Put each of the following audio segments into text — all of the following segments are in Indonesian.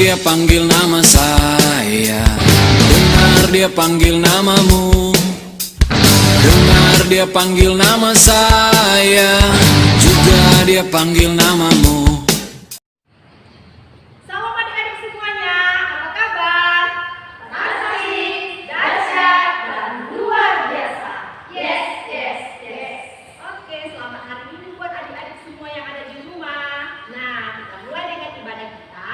dia panggil nama saya, dengar dia panggil namamu. Dengar dia panggil nama saya, juga dia panggil namamu. Salam adik-adik semuanya, apa kabar? Asik, dahsyat, dan luar biasa. Yes, yes, yes. Oke, selamat hari Minggu buat adik-adik semua yang ada di rumah. Nah, kita mulai dengan ibadah kita.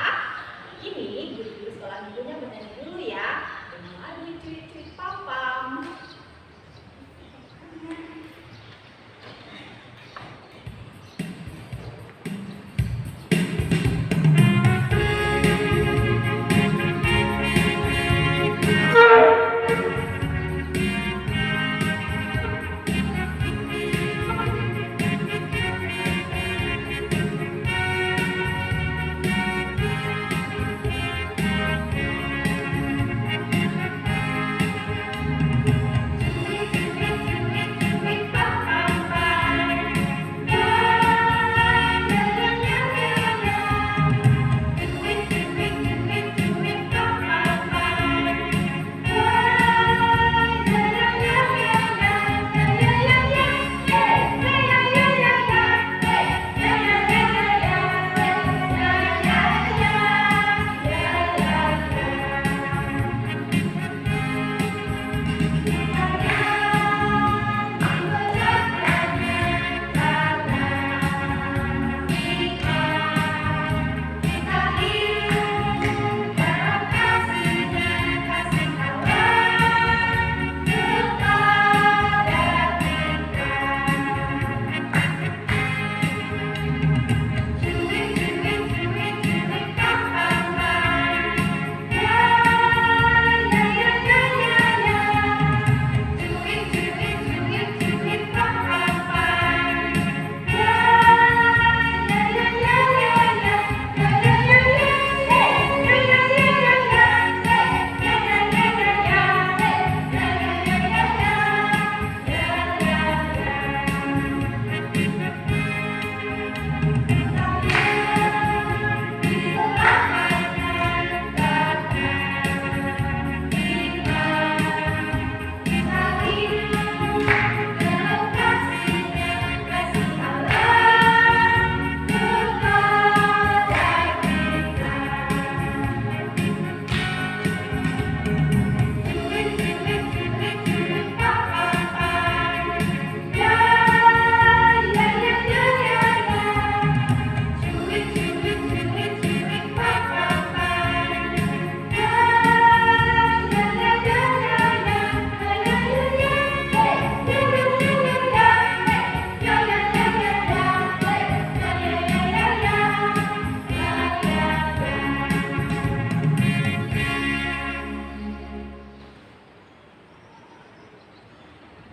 Ini guru-guru sekolah minggunya bernyanyi dulu ya, dengan lagu cuit-cuit pam-pam.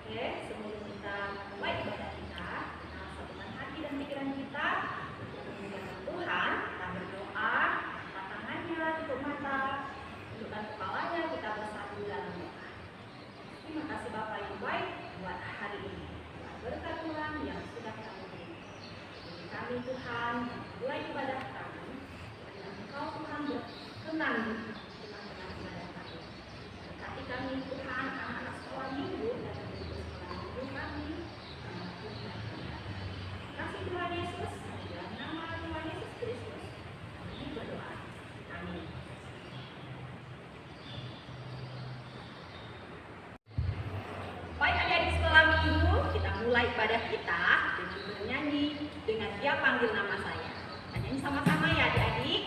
Oke, sebelum kita mulai ibadah kita, satukan hati dan pikiran kita untuk memuliakan Tuhan. Kita berdoa, angkat tangannya, tutup mata, tundukkan kepalanya, kita bersatu dalam doa. Terima kasih Bapa yang baik buat hari ini, buat berkat Tuhan yang sudah kami beri. Bagi kami Tuhan, mulai ibadah kami, dan Engkau Tuhan berkenan dengan ibadah kami. Berkati kami Tuhan, anak-anak sekolah minggu dan kasih Tuhan Yesus, dalam nama Tuhan Yesus Kristus, kami berdoa. Amin. Baik adik-adik sekolah minggu, kita mulai ibadah kita dengan bernyanyi dengan Dia Panggil Nama Saya. Kita nyanyi sama-sama ya adik-adik.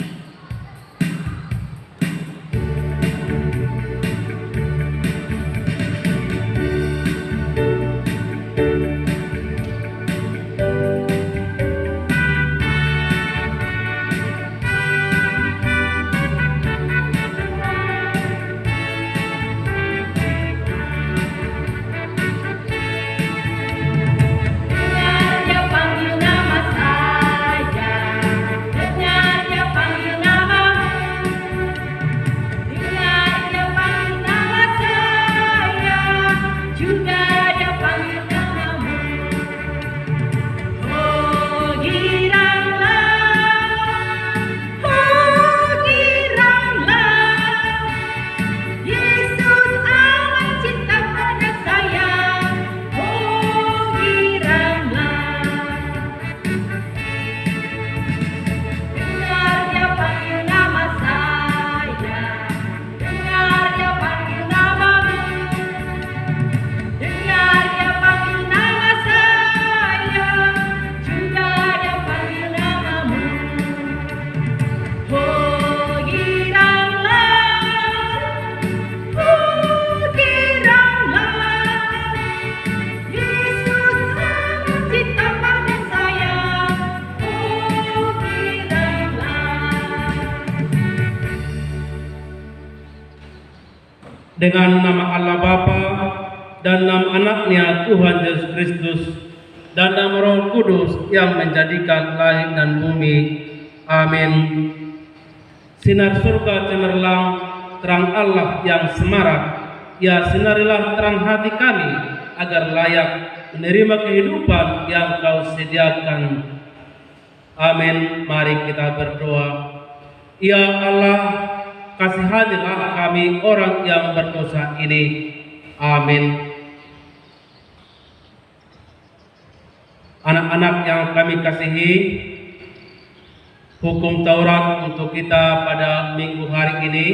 Dengar Dia panggil nama saya, dengar Dia panggil Dengan nama Allah Bapa dan nama anaknya Tuhan Yesus Kristus dan nama Roh Kudus yang menjadikan langit dan bumi. Amin. Sinar surga cemerlang, terang Allah yang semarak, ya sinarilah terang hati kami agar layak menerima kehidupan yang Kau sediakan. Amin. Mari kita berdoa. Ya Allah, kasihanilah kami orang yang berdosa ini. Amin. Anak-anak yang kami kasihi, hukum Taurat untuk kita pada minggu hari ini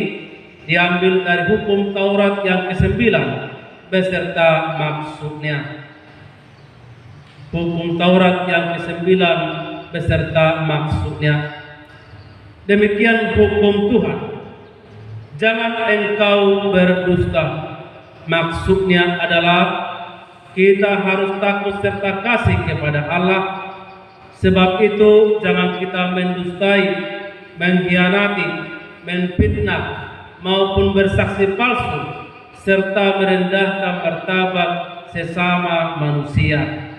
diambil dari hukum Taurat yang ke-9 beserta maksudnya. Hukum Taurat yang ke-9 beserta maksudnya. Demikian hukum Tuhan. Jangan engkau berdusta. Maksudnya adalah kita harus takut serta kasih kepada Allah. Sebab itu jangan kita mendustai, mengkhianati, menfitnah maupun bersaksi palsu serta merendahkan martabat sesama manusia.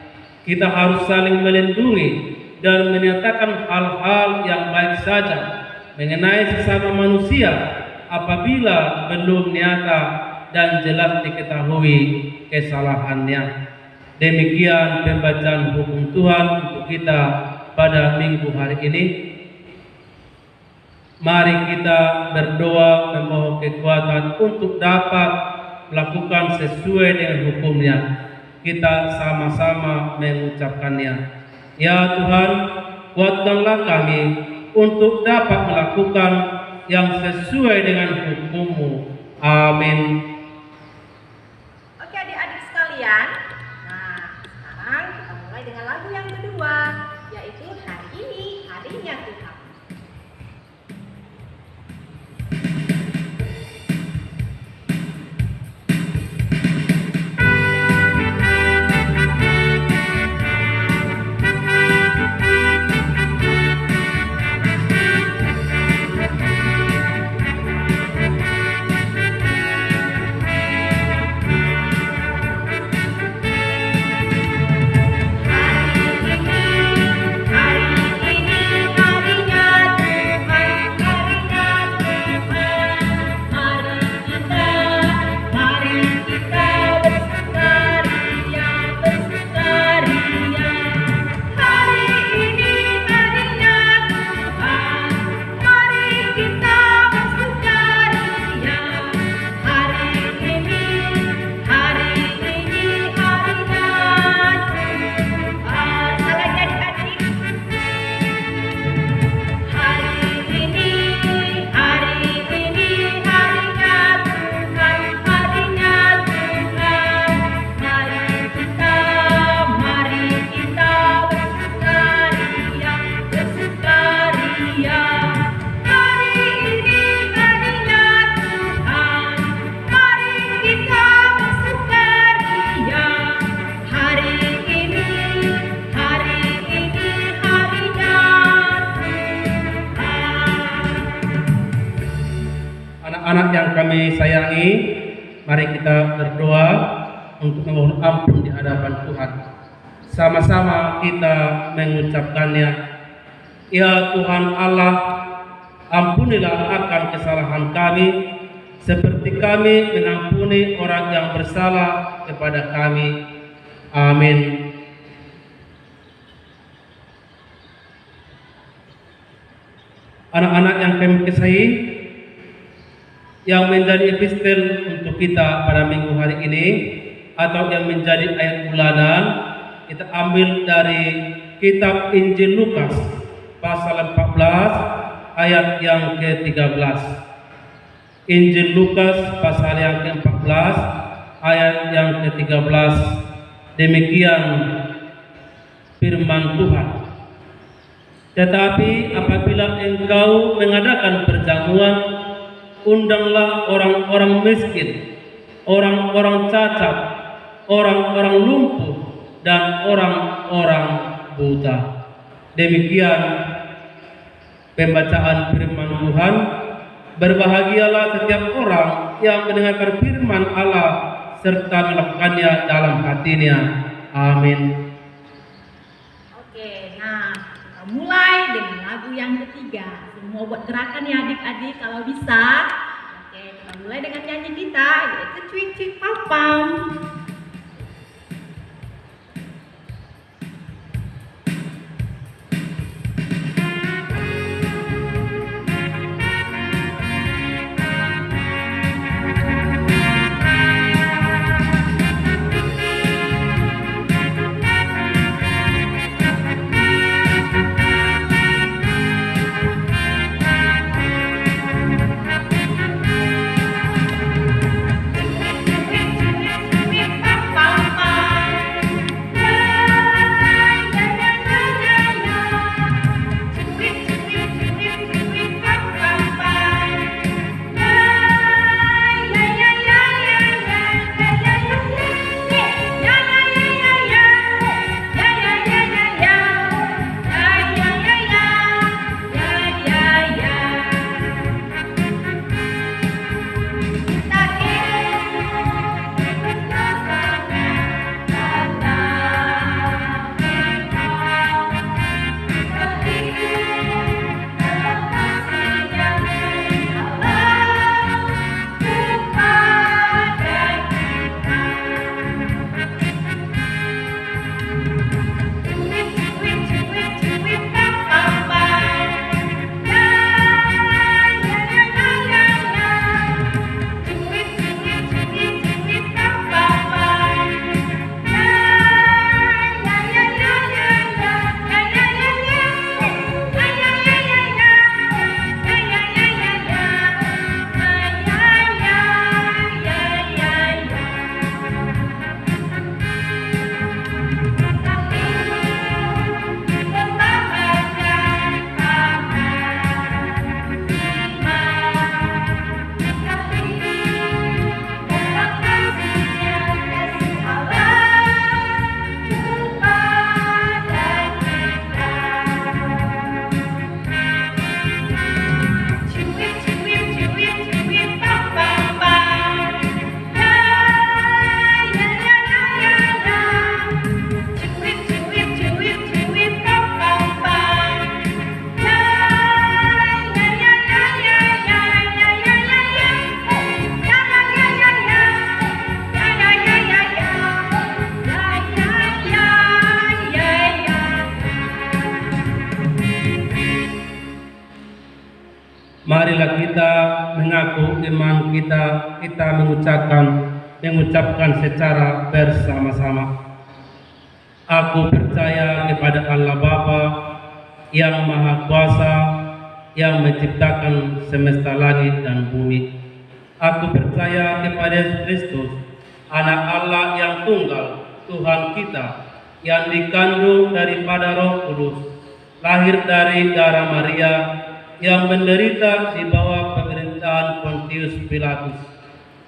Kita harus saling melindungi dan menyatakan hal-hal yang baik saja mengenai sesama manusia apabila belum nyata dan jelas diketahui kesalahannya. Demikian pembacaan hukum Tuhan untuk kita pada minggu hari ini. Mari kita berdoa memohon kekuatan untuk dapat melakukan sesuai dengan hukumnya. Kita sama-sama mengucapkannya. Ya Tuhan, kuatkanlah kami untuk dapat melakukan yang sesuai dengan hukum-Mu. Amin. Oke adik-adik sekalian, nah sekarang kita mulai dengan lagu yang kedua, yaitu Hari Ini Harinya Tuhan. Anak-anak yang kami sayangi, mari kita berdoa untuk memohon ampun di hadapan Tuhan. Sama-sama kita mengucapkannya. Ya Tuhan Allah, ampunilah akan kesalahan kami, seperti kami mengampuni orang yang bersalah kepada kami. Amin. Anak-anak yang kami kasihi, yang menjadi epistel untuk kita pada minggu hari ini atau yang menjadi ayat bulanan, kita ambil dari kitab Injil Lukas pasal 14 ayat yang ke-13. Injil Lukas pasal yang ke-14 ayat yang ke-13. Demikian firman Tuhan. Tetapi apabila engkau mengadakan perjamuan, undanglah orang-orang miskin, orang-orang cacat, orang-orang lumpuh, dan orang-orang buta. Demikian pembacaan firman Tuhan. Berbahagialah setiap orang yang mendengarkan firman Allah serta melakukannya dalam hatinya. Amin. Oke, nah kita mulai dengan lagu yang ketiga. Semua buat gerakan ya adik-adik kalau bisa. Oke, kita mulai dengan nyanyi kita yaitu Cuik Cuik Pam Pam. Marilah kita mengaku iman kita mengucapkan secara bersama-sama. Aku percaya kepada Allah Bapa yang Maha Kuasa, yang menciptakan semesta langit dan bumi. Aku percaya kepada Yesus Kristus, Anak Allah yang tunggal, Tuhan kita, yang dikandung daripada Roh Kudus, lahir dari darah Maria, yang menderita di bawah pemerintahan Pontius Pilatus,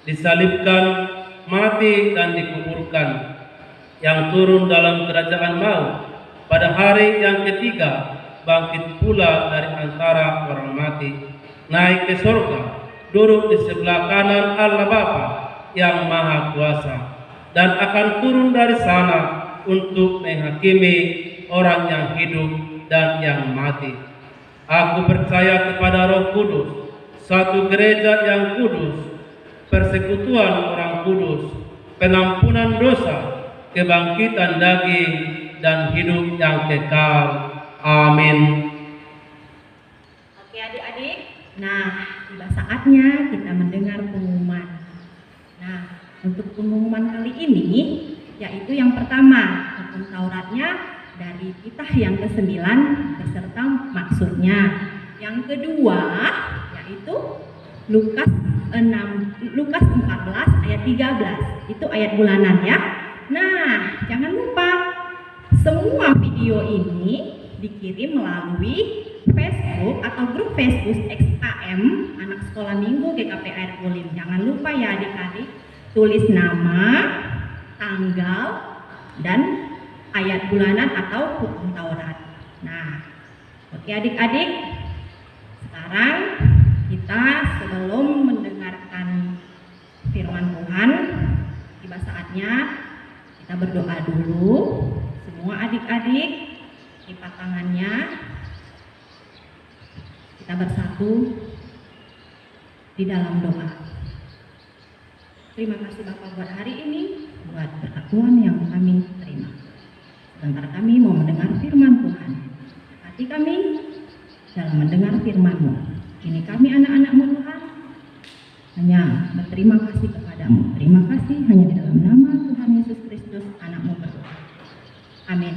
disalibkan, mati dan dikuburkan, yang turun dalam kerajaan maut, pada hari yang ketiga bangkit pula dari antara orang mati, naik ke surga, duduk di sebelah kanan Allah Bapa yang Maha Kuasa, dan akan turun dari sana untuk menghakimi orang yang hidup dan yang mati. Aku percaya kepada Roh Kudus, satu gereja yang kudus, persekutuan orang kudus, pengampunan dosa, kebangkitan daging, dan hidup yang kekal. Amin. Oke adik-adik, nah tiba saatnya kita mendengar pengumuman. Nah untuk pengumuman kali ini, yaitu yang pertama, hukum Tauratnya dari Kitab yang ke-9 beserta maksudnya. Yang kedua yaitu Lukas 14 ayat 13. Itu ayat bulanan ya. Nah, jangan lupa semua video ini dikirim melalui Facebook atau grup Facebook XAM Anak Sekolah Minggu GKP Air Kulim. Jangan lupa ya adik-adik, tulis nama, tanggal, dan ayat bulanan atau hukum Taurat. Nah, oke adik-adik, sekarang kita sebelum mendengarkan Tuhan, tiba saatnya kita berdoa dulu. Semua adik-adik lipat tangannya, kita bersatu di dalam doa. Terima kasih Bapak buat hari ini, buat berkat Tuhan yang kami terima. Sebentar kami mau mendengar firman Tuhan. Hati kami dalam mendengar firman-Mu. Kini kami anak-anak-Mu Tuhan, hanya berterima kasih kepadamu. Terima kasih hanya di dalam nama Tuhan Yesus Kristus, anak-Mu berdoa. Amin.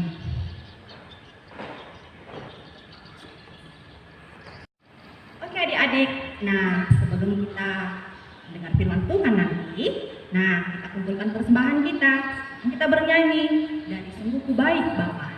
Oke adik-adik, nah sebelum kita mendengar firman Tuhan nanti, nah kita kumpulkan persembahan kita. Kita bernyanyi dari Sungguh Ku Baik Bapa.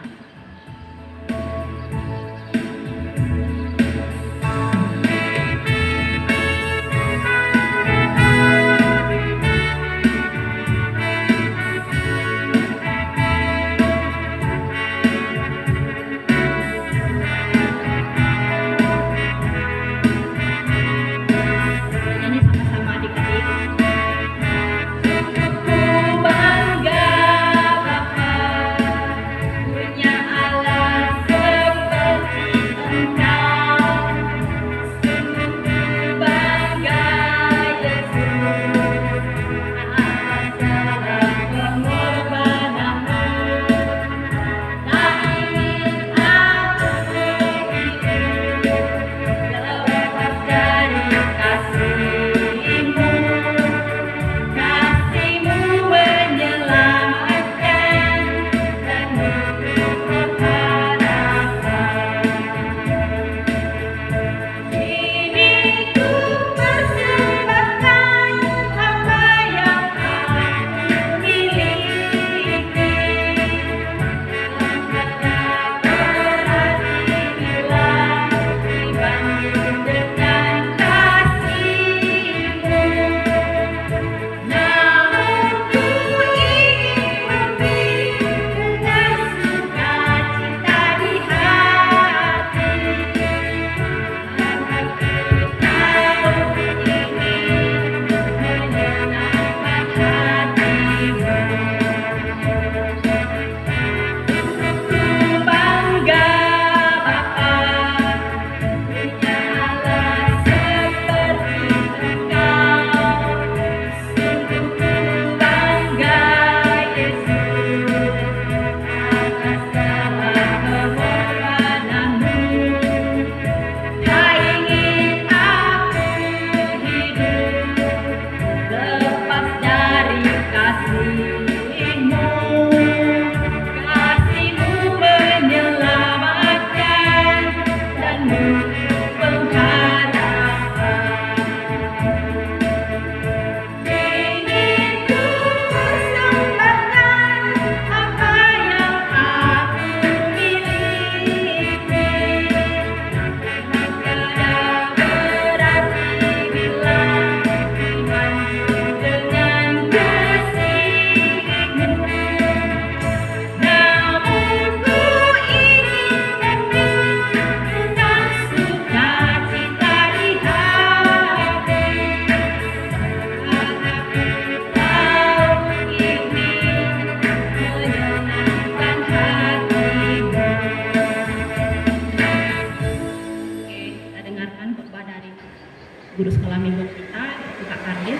Guru sekolah minggu kita, Kak Kardin.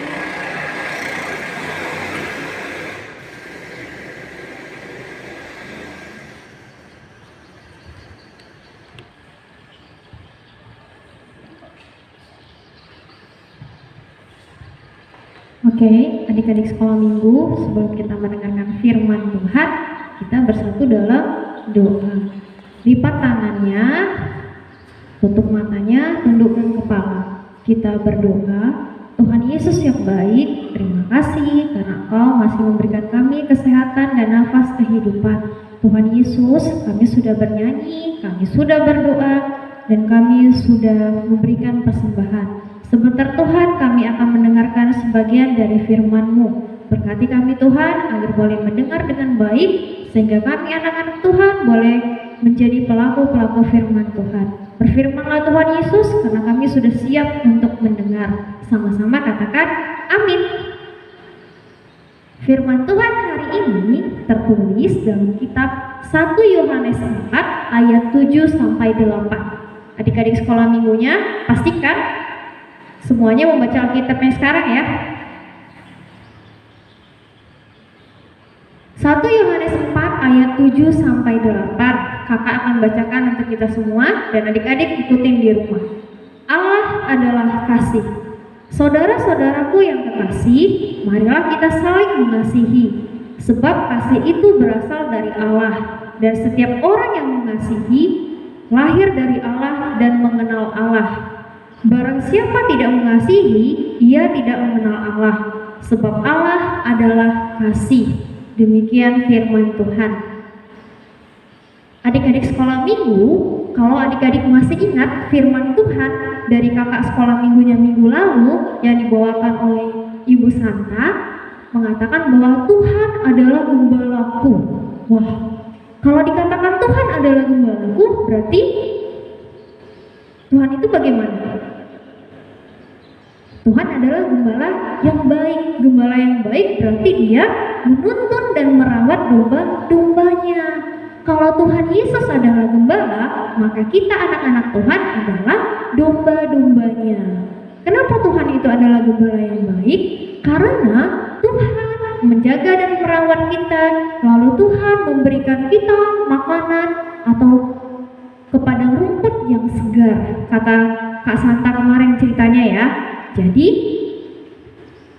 Oke, adik-adik sekolah minggu, sebelum kita mendengarkan firman Tuhan, kita bersatu dalam doa. Lipat tangannya, tutup matanya, tundukkan kepala. Kita berdoa. Tuhan Yesus yang baik, terima kasih karena Engkau masih memberikan kami kesehatan dan nafas kehidupan. Tuhan Yesus, kami sudah bernyanyi, kami sudah berdoa, dan kami sudah memberikan persembahan. Sebentar Tuhan, kami akan mendengarkan sebagian dari firman-Mu. Berkati kami Tuhan, agar boleh mendengar dengan baik, sehingga kami anak-anak Tuhan boleh menjadi pelaku-pelaku firman Tuhan. Berfirmanlah Tuhan Yesus, karena kami sudah siap untuk mendengar. Sama-sama katakan, amin. Firman Tuhan hari ini tertulis dalam kitab 1 Yohanes 4 ayat 7 sampai 8. Adik-adik sekolah minggunya pastikan semuanya membaca Alkitabnya sekarang ya. 1 Yohanes 4 ayat 7 sampai 8. Kakak akan bacakan untuk kita semua dan adik-adik ikutin di rumah. Allah adalah kasih. Saudara-saudaraku yang kekasih, marilah kita saling mengasihi, sebab kasih itu berasal dari Allah, dan setiap orang yang mengasihi lahir dari Allah dan mengenal Allah. Barang siapa tidak mengasihi, ia tidak mengenal Allah, sebab Allah adalah kasih. Demikian firman Tuhan. Adik-adik sekolah minggu, kalau adik-adik masih ingat firman Tuhan dari kakak sekolah minggunya minggu lalu yang dibawakan oleh Ibu Santa, mengatakan bahwa Tuhan adalah gembalaku. Wah, kalau dikatakan Tuhan adalah gembalaku, berarti Tuhan itu bagaimana? Tuhan adalah gembala yang baik. Gembala yang baik berarti dia menuntun dan merawat domba-dombanya. Kalau Tuhan Yesus adalah gembala, maka kita anak-anak Tuhan adalah domba-dombanya. Kenapa Tuhan itu adalah gembala yang baik? Karena Tuhan menjaga dan merawat kita, lalu Tuhan memberikan kita makanan atau kepada rumput yang segar. Kata Kak Santa kemarin ceritanya ya. Jadi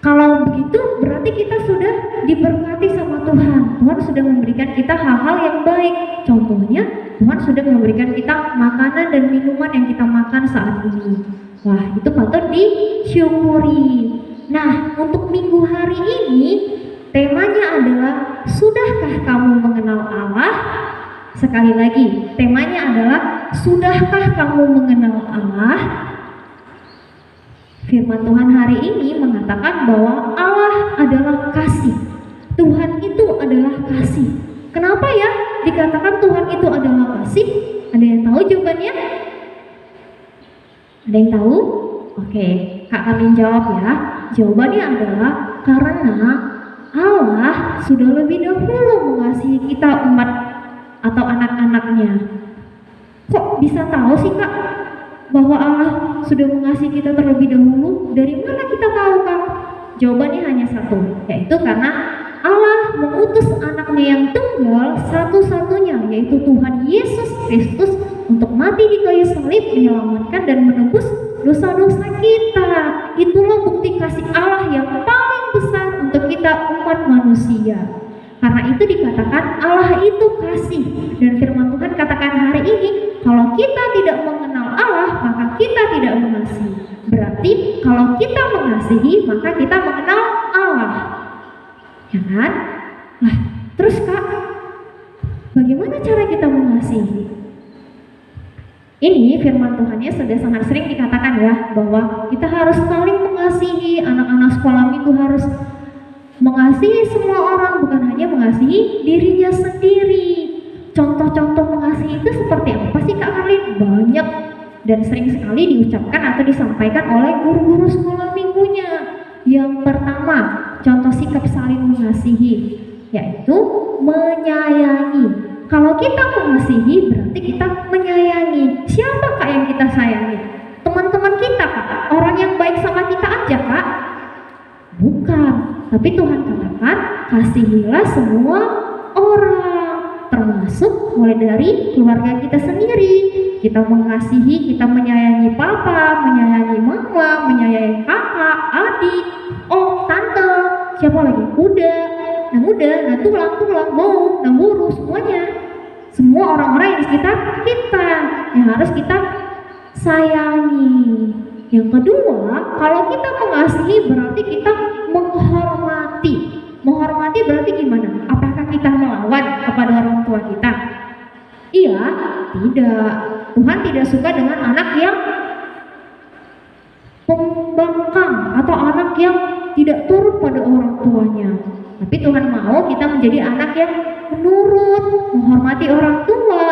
kalau begitu berarti kita sudah diberkati sama Tuhan. Tuhan sudah memberikan kita hal-hal yang baik. Contohnya Tuhan sudah memberikan kita makanan dan minuman yang kita makan saat ini. Wah, itu patut disyukuri. Nah, untuk minggu hari ini temanya adalah sudahkah kamu mengenal Allah? Sekali lagi, temanya adalah sudahkah kamu mengenal Allah? Firman Tuhan hari ini mengatakan bahwa Allah adalah kasih. Tuhan itu adalah kasih. Kenapa ya dikatakan Tuhan itu adalah kasih? Ada yang tahu jawabannya? Ada yang tahu? Oke, Kak Amin jawab ya. Jawabannya adalah karena Allah sudah lebih dahulu mengasihi kita umat atau anak-anaknya. Kok bisa tahu sih Kak bahwa Allah sudah mengasihi kita terlebih dahulu? Dari mana kita tahu Kak? Jawabannya hanya satu, yaitu karena Allah mengutus anaknya yang tunggal satu-satunya, yaitu Tuhan Yesus Kristus, untuk mati di kayu salib menyelamatkan dan menebus dosa-dosa kita. Itulah bukti kasih Allah yang paling besar untuk kita umat manusia. Karena itu dikatakan Allah itu kasih. Dan firman Tuhan katakan hari ini, kalau kita tidak mengenal Allah, maka kita tidak mengasihi. Berarti kalau kita mengasihi, maka kita mengenal Allah. Ya kan? Nah, terus Kak, bagaimana cara kita mengasihi? Ini firman Tuhannya sudah sangat sering dikatakan ya, bahwa kita harus saling mengasihi. Anak-anak sekolah minggu harus mengasihi semua orang, bukan hanya mengasihi dirinya sendiri. Contoh-contoh mengasihi itu seperti apa sih Kak Karlin? Banyak dan sering sekali diucapkan atau disampaikan oleh guru-guru sekolah minggunya. Yang pertama, contoh sikap saling mengasihi, yaitu menyayangi. Kalau kita mengasihi berarti kita menyayangi. Siapa Kak yang kita sayangi? Teman-teman kita Kak? Orang yang baik sama kita aja Kak? Bukan. Tapi Tuhan katakan, kasihilah semua orang, termasuk mulai dari keluarga kita sendiri. Kita mengasihi, kita menyayangi papa, menyayangi mama, menyayangi kakak, adik, om, tante, siapa lagi? Kuda, nah tulang, bau, nah guru, semuanya. Semua orang-orang yang di sekitar kita yang harus kita sayangi. Yang kedua, kalau kita mengasihi berarti kita menghormati. Menghormati berarti gimana? Apakah kita melawan kepada orang tua kita? Iya, tidak. Tuhan tidak suka dengan anak yang pembangkang atau anak yang tidak turut pada orang tuanya. Tapi Tuhan mau kita menjadi anak yang menurut, menghormati orang tua.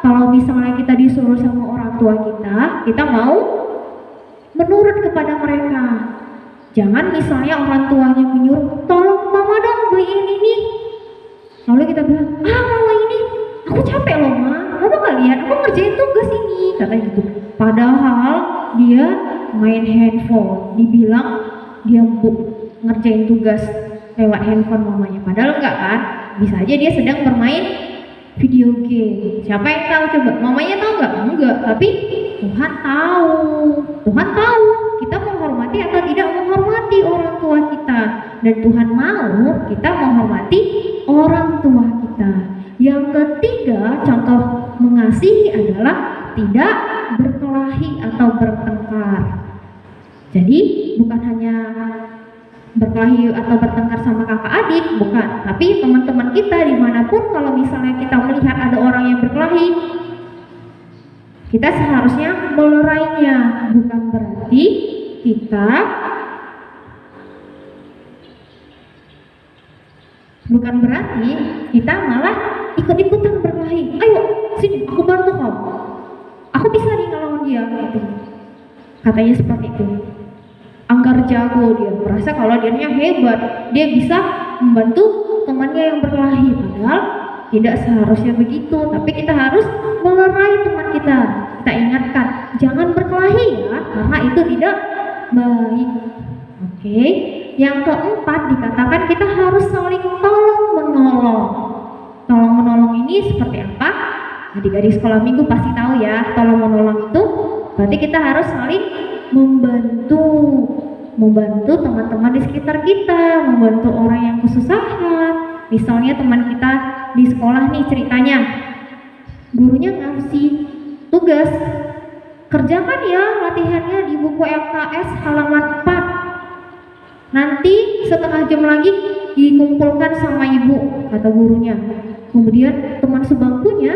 Kalau misalnya kita disuruh sama orang tua kita mau menurut kepada mereka. Jangan misalnya orang tuanya menyuruh, tolong mama dong beli ini nih. Lalu kita bilang, mama ini, aku capek loh ma, mama gak lihat, aku ngerjain tugas ini, katanya gitu. Padahal dia main handphone, dibilang dia ngerjain tugas lewat handphone mamanya. Padahal enggak kan, bisa aja dia sedang bermain video game. Siapa yang tahu coba? Mamanya tahu nggak? Enggak, tapi Tuhan tahu. Tuhan tahu kita menghormati atau tidak menghormati orang tua kita, dan Tuhan mau kita menghormati orang tua kita. Yang ketiga, contoh mengasihi adalah tidak berkelahi atau bertengkar. Jadi bukan hanya berkelahi atau bertengkar sama kakak adik, bukan, tapi teman-teman kita dimanapun, kalau misalnya kita melihat ada orang yang berkelahi, kita seharusnya melerainya. Bukan berarti kita malah ikut-ikutan berkelahi. Ayo sini, aku bantu kamu, aku bisa nih ngelawan dia, gitu. Katanya seperti itu. Anggar jago, dia merasa kalau dirinya hebat, dia bisa membantu temannya yang berkelahi. Padahal tidak seharusnya begitu, tapi kita harus melerai teman kita. Kita ingatkan, jangan berkelahi ya, karena itu tidak baik. Oke. Yang keempat, dikatakan kita harus saling tolong menolong. Tolong menolong ini seperti apa? Adik-adik sekolah minggu pasti tahu ya, tolong menolong itu berarti kita harus saling membantu teman-teman di sekitar kita, membantu orang yang kesusahan. Misalnya teman kita di sekolah nih, ceritanya gurunya ngasih tugas, kerjakan ya latihannya di buku LKS halaman 4, nanti setengah jam lagi dikumpulkan sama ibu, kata gurunya. Kemudian teman sebangkunya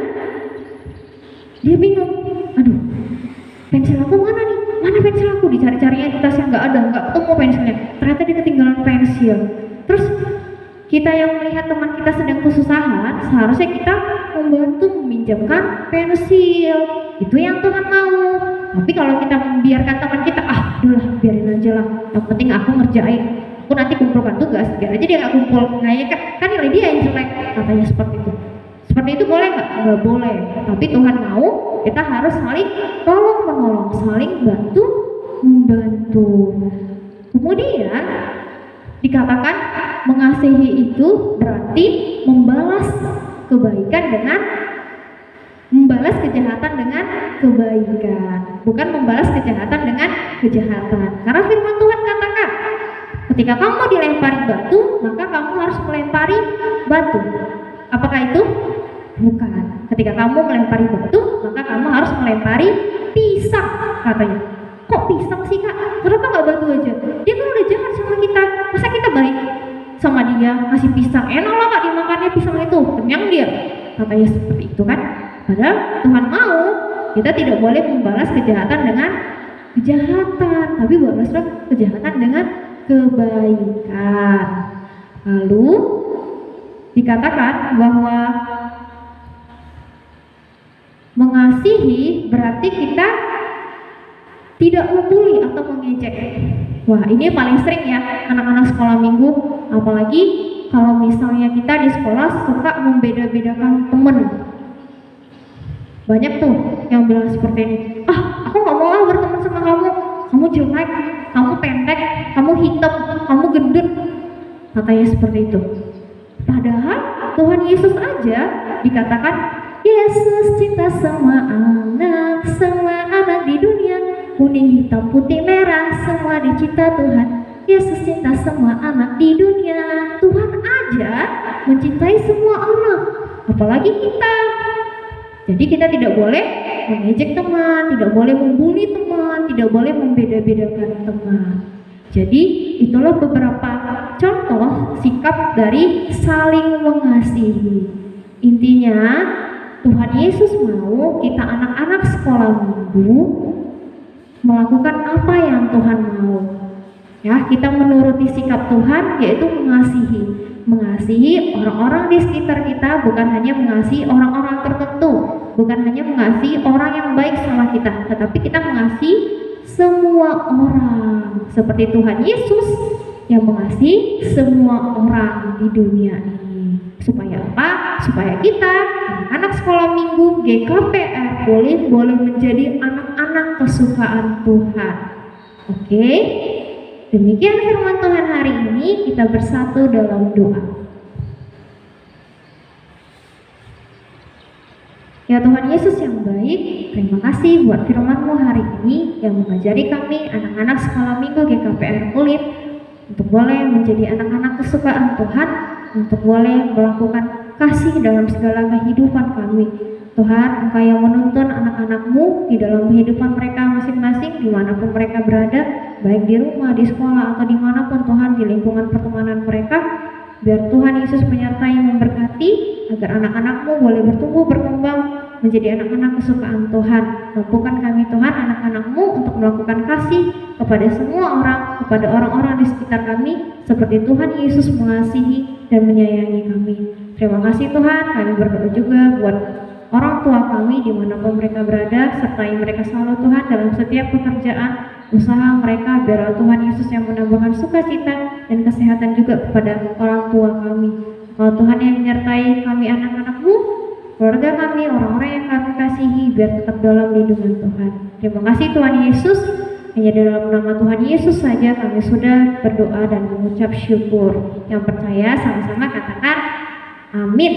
dia bingung, aduh pensil aku mana nih? Mana pensil aku? Dicari-carinya di tasnya nggak ada, nggak ketemu pensilnya. Ternyata dia ketinggalan pensil. Terus kita yang melihat teman kita sedang kesusahan, seharusnya kita membantu meminjamkan pensil. Itu yang Tuhan mau. Tapi kalau kita membiarkan teman kita, udahlah biarin aja lah, yang penting aku ngerjain, aku nanti kumpulkan tugas, biar aja dia nggak kumpul, kayaknya kan nilai dia yang jelek, katanya seperti itu. Seperti itu boleh nggak? Nggak boleh. Tapi Tuhan mau kita harus saling tolong menolong, saling bantu membantu. Kemudian dikatakan mengasihi itu berarti membalas kejahatan dengan kebaikan, bukan membalas kejahatan dengan kejahatan. Karena firman Tuhan katakan, ketika kamu dilempari batu, maka kamu harus melempari batu. Apakah itu? Bukan. Ketika kamu melempari batu, maka kamu harus melempari pisang, katanya. Kok pisang sih kak? Kenapa nggak batu aja? Dia kan udah jahat sama kita, masa kita baik sama dia ngasih pisang? Enak lah kak dimakannya pisang itu, kenyang dia, katanya seperti itu kan. Padahal Tuhan mau kita tidak boleh membalas kejahatan dengan kejahatan, tapi balaslah kejahatan dengan kebaikan. Lalu dikatakan bahwa mengasihi berarti kita tidak membuli atau mengejek. Wah, ini paling sering ya anak-anak sekolah minggu, apalagi kalau misalnya kita di sekolah suka membeda-bedakan temen. Banyak tuh yang bilang seperti ini, aku gak mau berteman sama kamu jelek, kamu pendek, kamu hitam, kamu gendut, katanya seperti itu. Padahal Tuhan Yesus aja dikatakan, Yesus cinta semua anak di dunia, kuning, hitam, putih, merah, semua dicinta Tuhan. Yesus cinta semua anak di dunia. Tuhan aja mencintai semua anak, apalagi kita. Jadi kita tidak boleh mengejek teman, tidak boleh membuli teman, tidak boleh membeda-bedakan teman. Jadi itulah beberapa contoh sikap dari saling mengasihi. Intinya Tuhan Yesus mau kita anak-anak sekolah minggu melakukan apa yang Tuhan mau. Ya, kita menuruti sikap Tuhan, yaitu mengasihi orang-orang di sekitar kita, bukan hanya mengasihi orang-orang tertentu, bukan hanya mengasihi orang yang baik sama kita, tetapi kita mengasihi semua orang. Seperti Tuhan Yesus yang mengasihi semua orang di dunia ini. Supaya apa? Supaya kita, anak-anak sekolah minggu GKPR boleh menjadi anak-anak kesukaan Tuhan. Oke? Demikian firman Tuhan hari ini, kita bersatu dalam doa. Ya Tuhan Yesus yang baik, terima kasih buat firman-Mu hari ini yang mengajari kami anak-anak sekolah minggu GKPR Kulit untuk boleh menjadi anak-anak kesukaan Tuhan, untuk boleh melakukan kasih dalam segala kehidupan kami. Tuhan, Engkau yang menuntun anak-anak-Mu di dalam kehidupan mereka masing-masing dimanapun mereka berada, baik di rumah, di sekolah, atau dimanapun Tuhan di lingkungan pertemanan mereka. Biar Tuhan Yesus menyertai memberkati agar anak-anak-Mu boleh bertumbuh berkembang menjadi anak-anak kesukaan Tuhan. Mampukan kami Tuhan, anak-anak-Mu, untuk melakukan kasih kepada semua orang, kepada orang-orang di sekitar kami, seperti Tuhan Yesus mengasihi dan menyayangi kami. Terima kasih Tuhan, kami berdoa juga buat orang tua kami dimanapun mereka berada, sertai mereka selalu Tuhan dalam setiap pekerjaan, usaha mereka, biarlah Tuhan Yesus yang menambahkan sukacita dan kesehatan juga kepada orang tua kami. Kalau Tuhan yang menyertai kami anak-anak-Mu, keluarga kami, orang-orang yang kami kasihi, biar tetap dalam lindungan Tuhan. Terima kasih Tuhan Yesus, hanya dalam nama Tuhan Yesus saja kami sudah berdoa dan mengucap syukur. Yang percaya sama-sama katakan amin.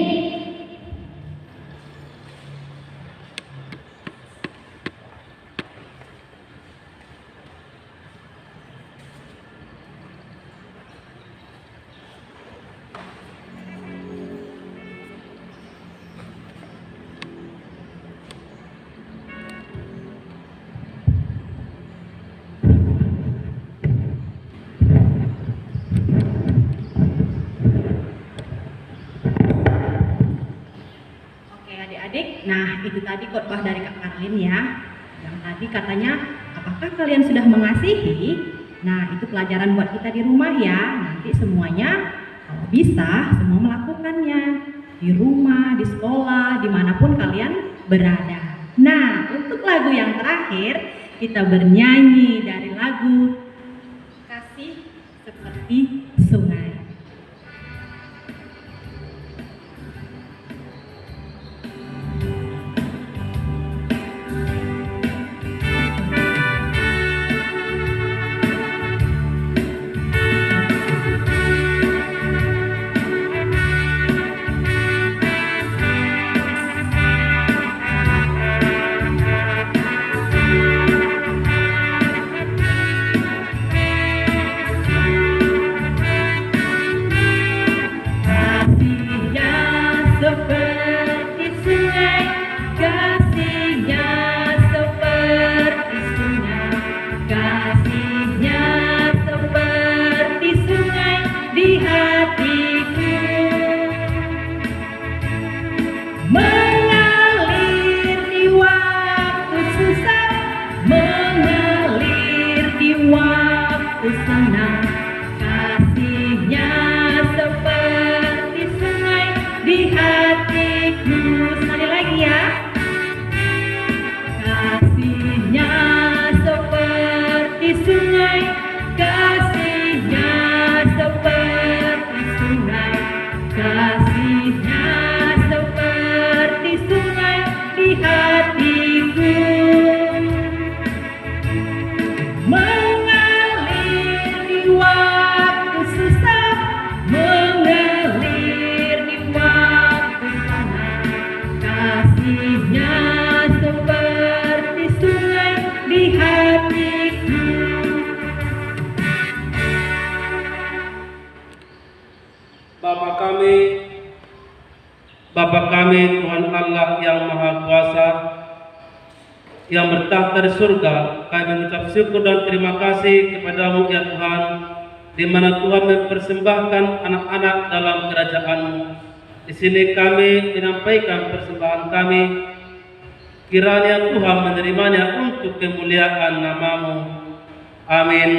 Adik-adik, nah itu tadi khotbah dari Kak Karlin ya, yang tadi katanya apakah kalian sudah mengasihi? Nah itu pelajaran buat kita di rumah ya, nanti semuanya kalau bisa semua melakukannya di rumah, di sekolah, dimanapun kalian berada. Nah untuk lagu yang terakhir kita bernyanyi dari lagu Kasih Seperti Sungai. Bapa kami, Tuhan Allah yang Maha Kuasa, yang bertahta di surga, kami mengucap syukur dan terima kasih kepada-Mu ya Tuhan, di mana Tuhan mempersembahkan anak-anak dalam kerajaan-Mu. Di sini kami menyampaikan persembahan kami, kiranya Tuhan menerimanya untuk kemuliaan nama-Mu. Amin.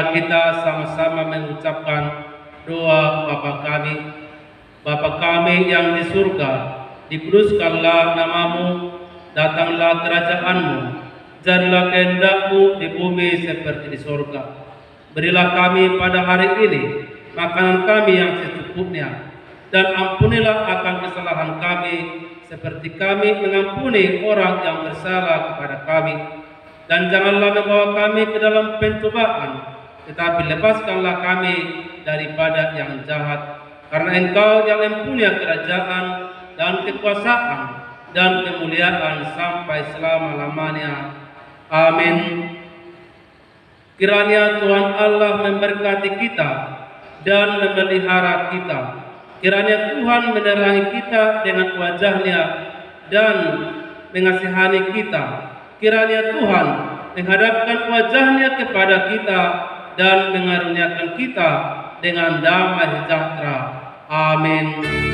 Marilah kita sama-sama mengucapkan doa Bapa kami yang di surga, dikuduskanlah namamu, datanglah kerajaanmu, jadilah kehendak-Mu di bumi seperti di surga. Berilah kami pada hari ini makanan kami yang secukupnya, dan ampunilah akan kesalahan kami, seperti kami mengampuni orang yang bersalah kepada kami. Dan janganlah membawa kami ke dalam pencobaan, tetapi lepaskanlah kami daripada yang jahat. Karena Engkau yang mempunyai kerajaan dan kekuasaan dan kemuliaan sampai selama-lamanya. Amin. Kiranya Tuhan Allah memberkati kita dan memelihara kita. Kiranya Tuhan menerangi kita dengan wajah-Nya dan mengasihani kita. Kiranya Tuhan menghadapkan wajah-Nya kepada kita dan mengaruniakan kita dengan damai sejahtera. Amin.